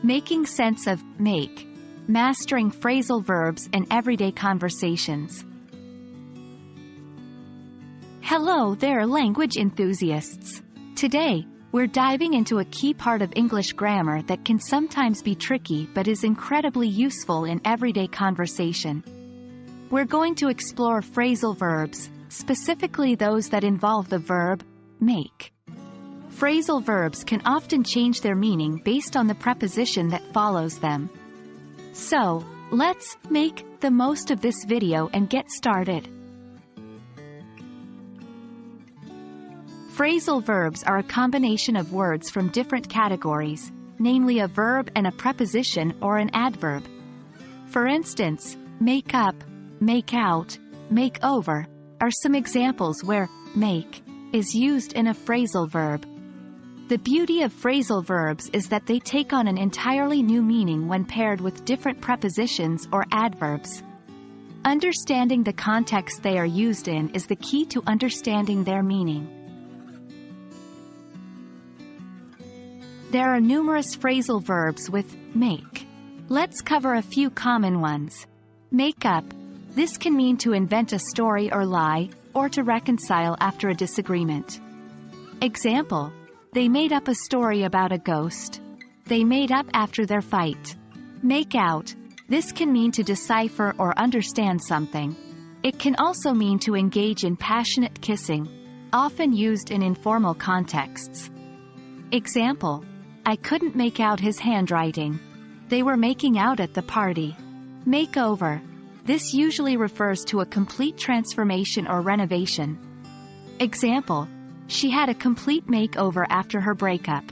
Making sense of make. Mastering phrasal verbs in everyday conversations. Hello there, language enthusiasts. Today, we're diving into a key part of English grammar that can sometimes be tricky but is incredibly useful in everyday conversation. We're going to explore phrasal verbs, specifically those that involve the verb make. Phrasal verbs can often change their meaning based on the preposition that follows them. So, let's make the most of this video and get started. Phrasal verbs are a combination of words from different categories, namely a verb and a preposition or an adverb. For instance, make up, make out, make over are some examples where make is used in a phrasal verb. The beauty of phrasal verbs is that they take on an entirely new meaning when paired with different prepositions or adverbs. Understanding the context they are used in is the key to understanding their meaning. There are numerous phrasal verbs with make. Let's cover a few common ones. Make up. This can mean to invent a story or lie, or to reconcile after a disagreement. Example: they made up a story about a ghost. They made up after their fight. Make out. This can mean to decipher or understand something. It can also mean to engage in passionate kissing, often used in informal contexts. Example: I couldn't make out his handwriting. They were making out at the party. Make over. This usually refers to a complete transformation or renovation. Example: she had a complete makeover after her breakup.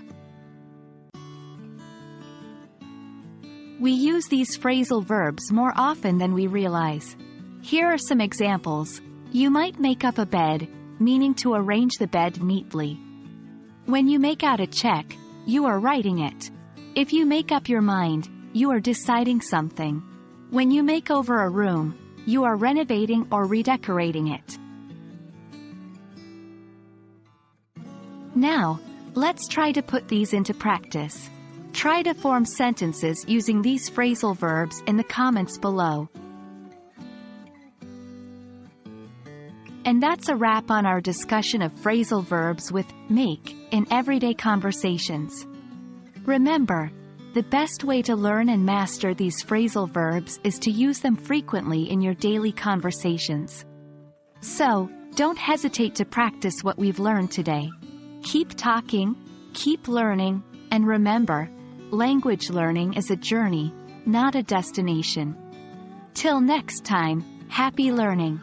We use these phrasal verbs more often than we realize. Here are some examples. You might make up a bed, meaning to arrange the bed neatly. When you make out a check, you are writing it. If you make up your mind, you are deciding something. When you make over a room, you are renovating or redecorating it. Now, let's try to put these into practice. Try to form sentences using these phrasal verbs in the comments below. And that's a wrap on our discussion of phrasal verbs with make in everyday conversations. Remember, the best way to learn and master these phrasal verbs is to use them frequently in your daily conversations. So, don't hesitate to practice what we've learned today. Keep talking, keep learning, and remember, language learning is a journey, not a destination. Till next time, happy learning!